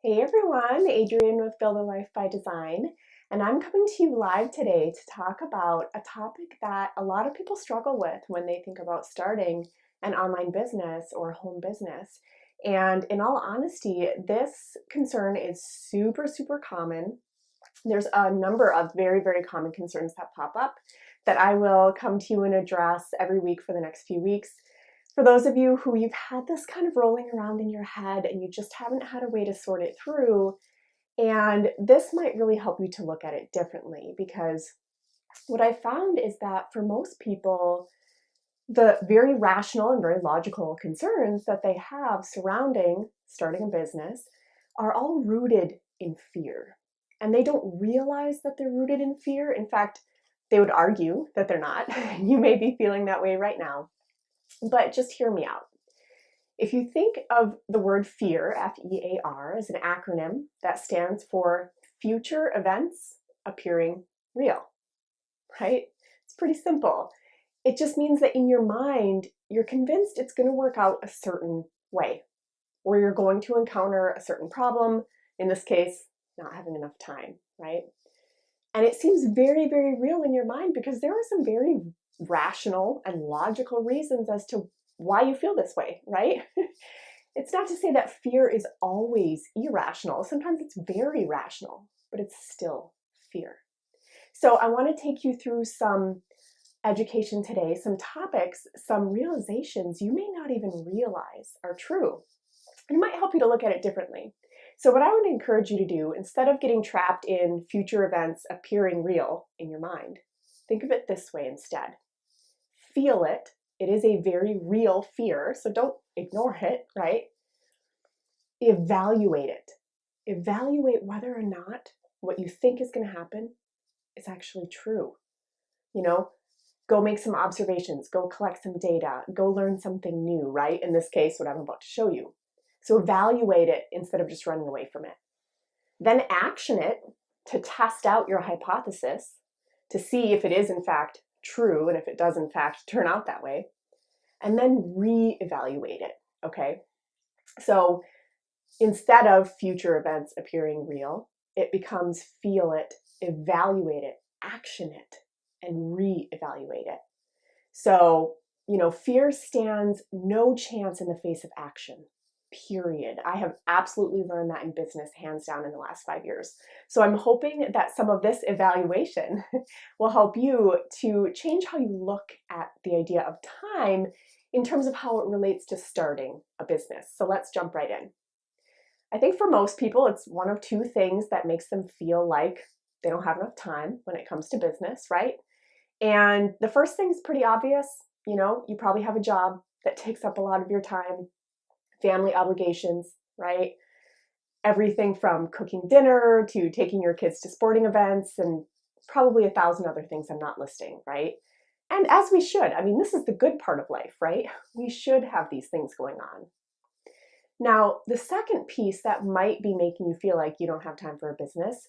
Hey everyone, Adrienne with Build a Life by Design, and I'm coming to you live today to talk about a topic that a lot of people struggle with when they think about starting an online business or a home business. And in all honesty, this concern is super common. There's a number of very common concerns that pop up that I will come to you and address every week for the next few weeks. For those of you who you've had this kind of rolling around in your head and you just haven't had a way to sort it through, and this might really help you to look at it differently, because what I found is that for most people, the very rational and very logical concerns that they have surrounding starting a business are all rooted in fear. And they don't realize that they're rooted in fear. In fact, they would argue that they're not. You may be feeling that way right now. But just hear me out. If you think of the word fear, F-E-A-R, as an acronym that stands for future events appearing real, right? It's pretty simple. It just means that in your mind, you're convinced it's going to work out a certain way, or you're going to encounter a certain problem, in this case, not having enough time, right? And it seems very real in your mind because there are some very rational and logical reasons as to why you feel this way, right? It's not to say that fear is always irrational. Sometimes it's very rational, but it's still fear. So I want to take you through some education today, some topics, some realizations you may not even realize are true. It might help you to look at it differently. So what I would encourage you to do, instead of getting trapped in future events appearing real in your mind, think of it this way instead. Feel it. It is a very real fear, so don't ignore it, right? Evaluate it. Evaluate whether or not what you think is going to happen is actually true. Go make some observations, go collect some data, go learn something new, right? In this case, what I'm about to show you. So evaluate it instead of just running away from it. Then action it to test out your hypothesis to see if it is in fact true and if it does in fact turn out that way. And then reevaluate it, okay? So instead of future events appearing real, it becomes feel it, evaluate it, action it, and reevaluate it. So, fear stands no chance in the face of action, period. I have absolutely learned that in business, hands down, in the last 5 years. So I'm hoping that some of this evaluation will help you to change how you look at the idea of time in terms of how it relates to starting a business. So let's jump right in. I think for most people, it's one of two things that makes them feel like they don't have enough time when it comes to business, right? And the first thing is pretty obvious. You probably have a job that takes up a lot of your time, family obligations, right? Everything from cooking dinner to taking your kids to sporting events and probably 1,000 other things I'm not listing, right? And as we should. I mean, this is the good part of life, right? We should have these things going on. Now, the second piece that might be making you feel like you don't have time for a business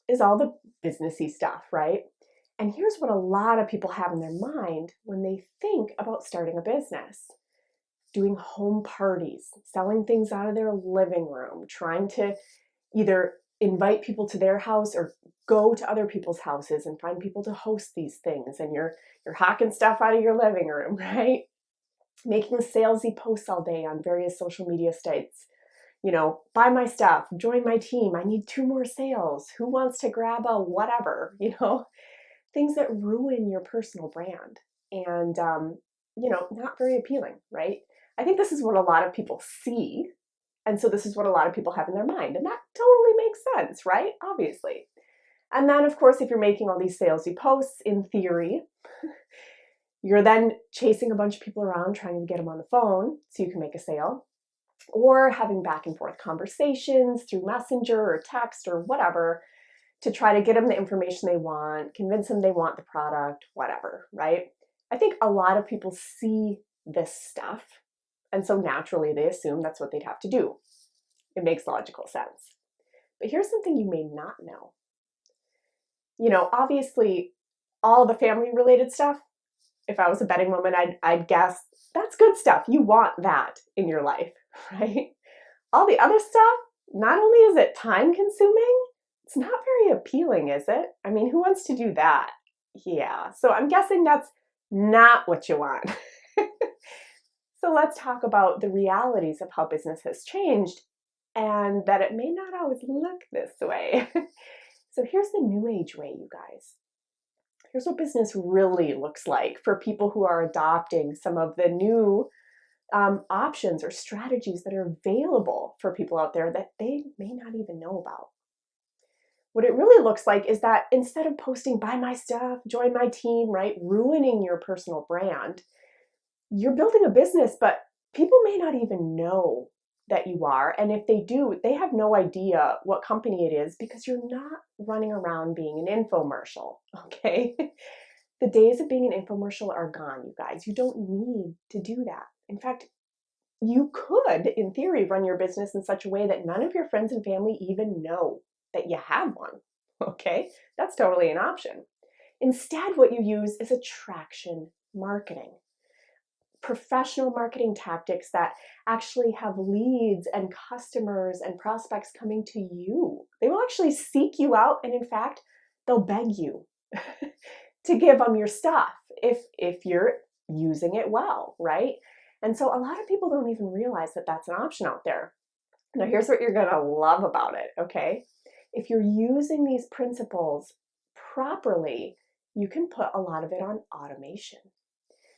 is all the businessy stuff, right? And here's what a lot of people have in their mind when they think about starting a business. Doing home parties, selling things out of their living room, trying to either invite people to their house or go to other people's houses and find people to host these things. And you're hawking stuff out of your living room, right? Making salesy posts all day on various social media sites. Buy my stuff, join my team, I need 2 more sales. Who wants to grab a whatever, things that ruin your personal brand and, not very appealing, right? I think this is what a lot of people see. And so this is what a lot of people have in their mind. And that totally makes sense, right? Obviously. And then, of course, if you're making all these salesy posts, in theory, you're then chasing a bunch of people around trying to get them on the phone so you can make a sale, or having back and forth conversations through Messenger or text or whatever to try to get them the information they want, convince them they want the product, whatever, right? I think a lot of people see this stuff, and so naturally they assume that's what they'd have to do. It makes logical sense. But here's something you may not know. Obviously, all the family-related stuff, if I was a betting woman, I'd guess that's good stuff. You want that in your life, right? All the other stuff, not only is it time consuming, it's not very appealing, is it? I mean, who wants to do that? Yeah, so I'm guessing that's not what you want. So let's talk about the realities of how business has changed and that it may not always look this way. So here's the new age way, you guys. Here's what business really looks like for people who are adopting some of the new options or strategies that are available for people out there that they may not even know about. What it really looks like is that instead of posting buy my stuff, join my team, right, ruining your personal brand, you're building a business, but people may not even know that you are. And if they do, they have no idea what company it is because you're not running around being an infomercial, okay? The days of being an infomercial are gone, you guys. You don't need to do that. In fact, you could, in theory, run your business in such a way that none of your friends and family even know that you have one, okay? That's totally an option. Instead, what you use is attraction marketing. Professional marketing tactics that actually have leads and customers and prospects coming to you. They will actually seek you out, and in fact, they'll beg you to give them your stuff if you're using it well, right? And so a lot of people don't even realize that that's an option out there. Now, here's what you're gonna love about it, okay? If you're using these principles properly, you can put a lot of it on automation.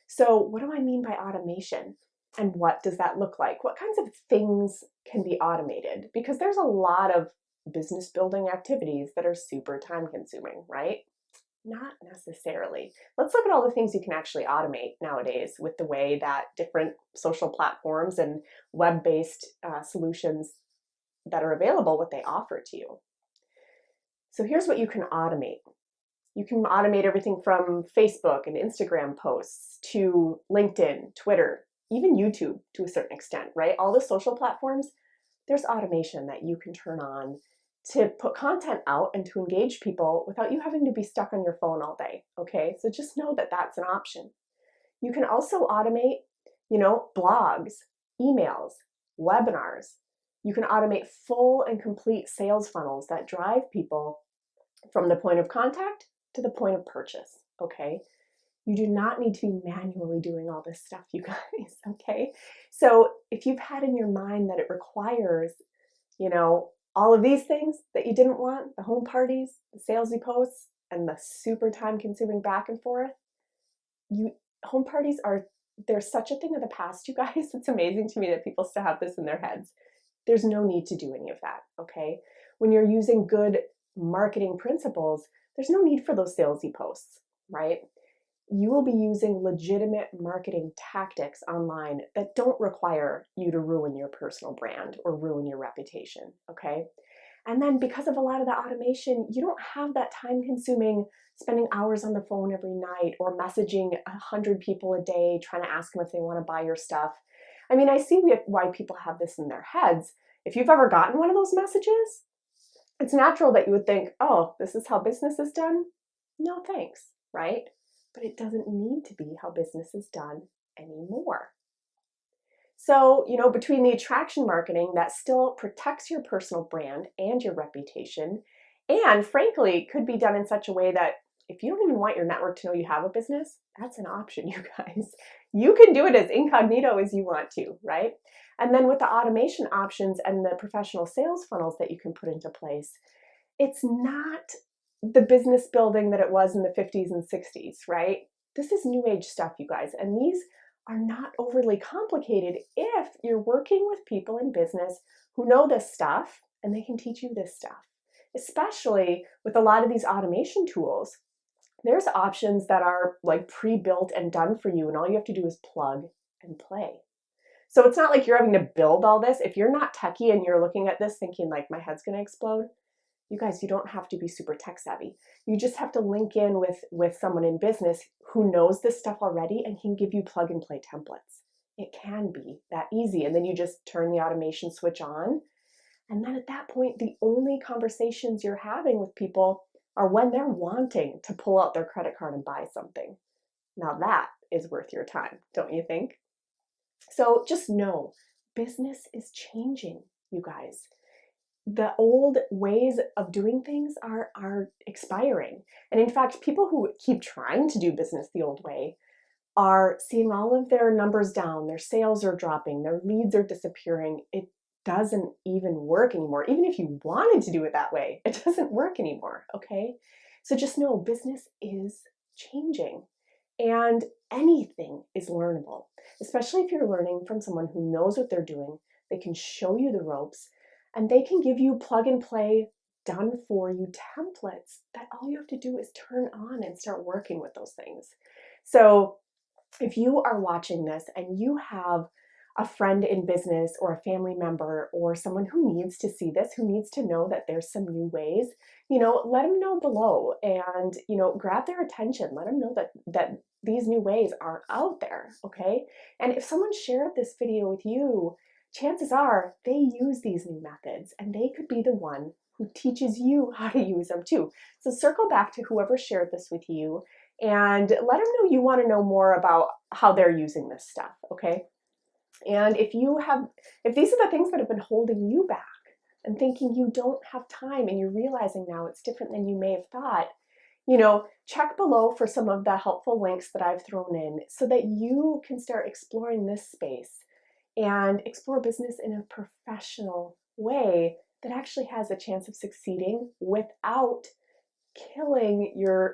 So what do I mean by automation? And what does that look like? What kinds of things can be automated? Because there's a lot of business building activities that are super time consuming, right? Not necessarily. Let's look at all the things you can actually automate nowadays with the way that different social platforms and web-based solutions that are available, what they offer to you. So here's what you can automate. You can automate everything from Facebook and Instagram posts to LinkedIn, Twitter, even YouTube to a certain extent, right? All the social platforms, there's automation that you can turn on to put content out and to engage people without you having to be stuck on your phone all day, okay? So just know that that's an option. You can also automate, blogs, emails, webinars. You can automate full and complete sales funnels that drive people from the point of contact to the point of purchase, okay? You do not need to be manually doing all this stuff, you guys, okay? So if you've had in your mind that it requires, all of these things that you didn't want, the home parties, the salesy posts, and the super time consuming back and forth, home parties they're such a thing of the past, you guys. It's amazing to me that people still have this in their heads. There's no need to do any of that, okay? When you're using good marketing principles, there's no need for those salesy posts, right? You will be using legitimate marketing tactics online that don't require you to ruin your personal brand or ruin your reputation, okay? And then because of a lot of the automation, you don't have that time-consuming spending hours on the phone every night or messaging 100 people a day trying to ask them if they want to buy your stuff. I mean, I see why people have this in their heads. If you've ever gotten one of those messages, it's natural that you would think, oh, this is how business is done? No thanks, right? But it doesn't need to be how business is done anymore. So, between the attraction marketing that still protects your personal brand and your reputation, and frankly, could be done in such a way that if you don't even want your network to know you have a business, that's an option, you guys. You can do it as incognito as you want to, right? And then with the automation options and the professional sales funnels that you can put into place, it's not the business building that it was in the 50s and 60s, right? This is new age stuff, you guys, and these are not overly complicated if you're working with people in business who know this stuff and they can teach you this stuff. Especially with a lot of these automation tools, there's options that are like pre-built and done for you, and all you have to do is plug and play. So it's not like you're having to build all this. If you're not techie and you're looking at this thinking like my head's gonna explode, you guys, you don't have to be super tech savvy. You just have to link in with someone in business who knows this stuff already and can give you plug and play templates. It can be that easy. And then you just turn the automation switch on. And then at that point, the only conversations you're having with people are when they're wanting to pull out their credit card and buy something. Now that is worth your time, don't you think? So just know, business is changing, you guys. the old ways of doing things are expiring. And in fact, people who keep trying to do business the old way are seeing all of their numbers down, their sales are dropping, their leads are disappearing. It doesn't even work anymore. Even if you wanted to do it that way, it doesn't work anymore, okay? So just know business is changing, and anything is learnable, especially if you're learning from someone who knows what they're doing. They can show you the ropes, and they can give you plug and play, done for you templates that all you have to do is turn on and start working with those things. So if you are watching this and you have a friend in business or a family member or someone who needs to see this, who needs to know that there's some new ways, let them know below, and, grab their attention. Let them know that these new ways are out there, okay? And if someone shared this video with you, chances are they use these new methods, and they could be the one who teaches you how to use them too. So circle back to whoever shared this with you and let them know you want to know more about how they're using this stuff, okay? And if these are the things that have been holding you back and thinking you don't have time, and you're realizing now it's different than you may have thought, check below for some of the helpful links that I've thrown in so that you can start exploring this space and explore business in a professional way that actually has a chance of succeeding without killing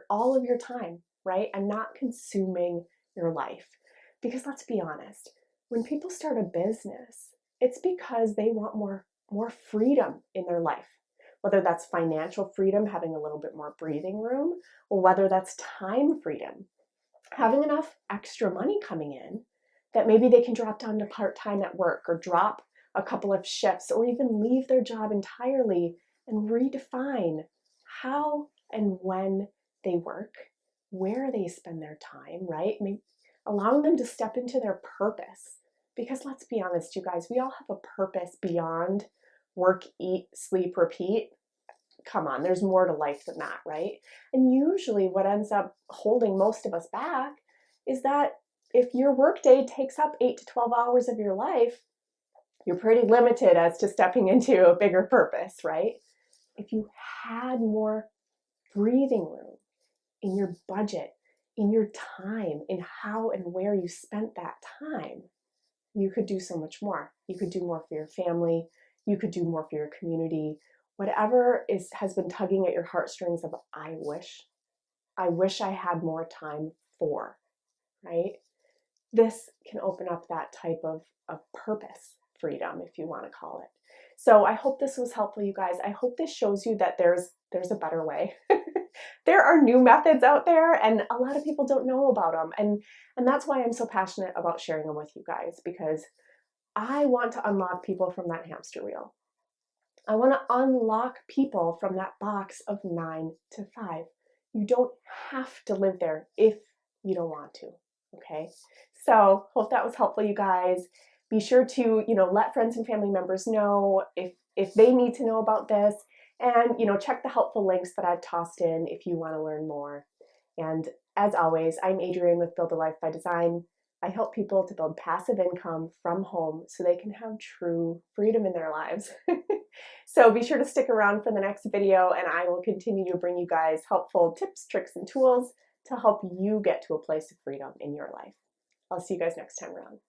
all of your time, right? And not consuming your life. Because let's be honest, when people start a business, it's because they want more freedom in their life. Whether that's financial freedom, having a little bit more breathing room, or whether that's time freedom, having enough extra money coming in that maybe they can drop down to part-time at work, or drop a couple of shifts, or even leave their job entirely and redefine how and when they work, where they spend their time, right? Allowing them to step into their purpose. Because let's be honest, you guys, we all have a purpose beyond work, eat, sleep, repeat. Come on, there's more to life than that, right? And usually what ends up holding most of us back is that if your workday takes up 8 to 12 hours of your life, you're pretty limited as to stepping into a bigger purpose, right? If you had more breathing room in your budget, in your time, in how and where you spent that time, you could do so much more. You could do more for your family. You could do more for your community. Whatever has been tugging at your heartstrings of, I wish I had more time for, right? This can open up that type of purpose freedom, if you want to call it. So I hope this was helpful, you guys. I hope this shows you that there's a better way. There are new methods out there, and a lot of people don't know about them. And that's why I'm so passionate about sharing them with you guys, because I want to unlock people from that hamster wheel. I want to unlock people from that box of 9 to 5. You don't have to live there if you don't want to, okay? So hope that was helpful, you guys. Be sure to, let friends and family members know if they need to know about this. And, check the helpful links that I've tossed in if you want to learn more. And as always, I'm Adrienne with Build a Life by Design. I help people to build passive income from home so they can have true freedom in their lives. So be sure to stick around for the next video, and I will continue to bring you guys helpful tips, tricks, and tools to help you get to a place of freedom in your life. I'll see you guys next time around.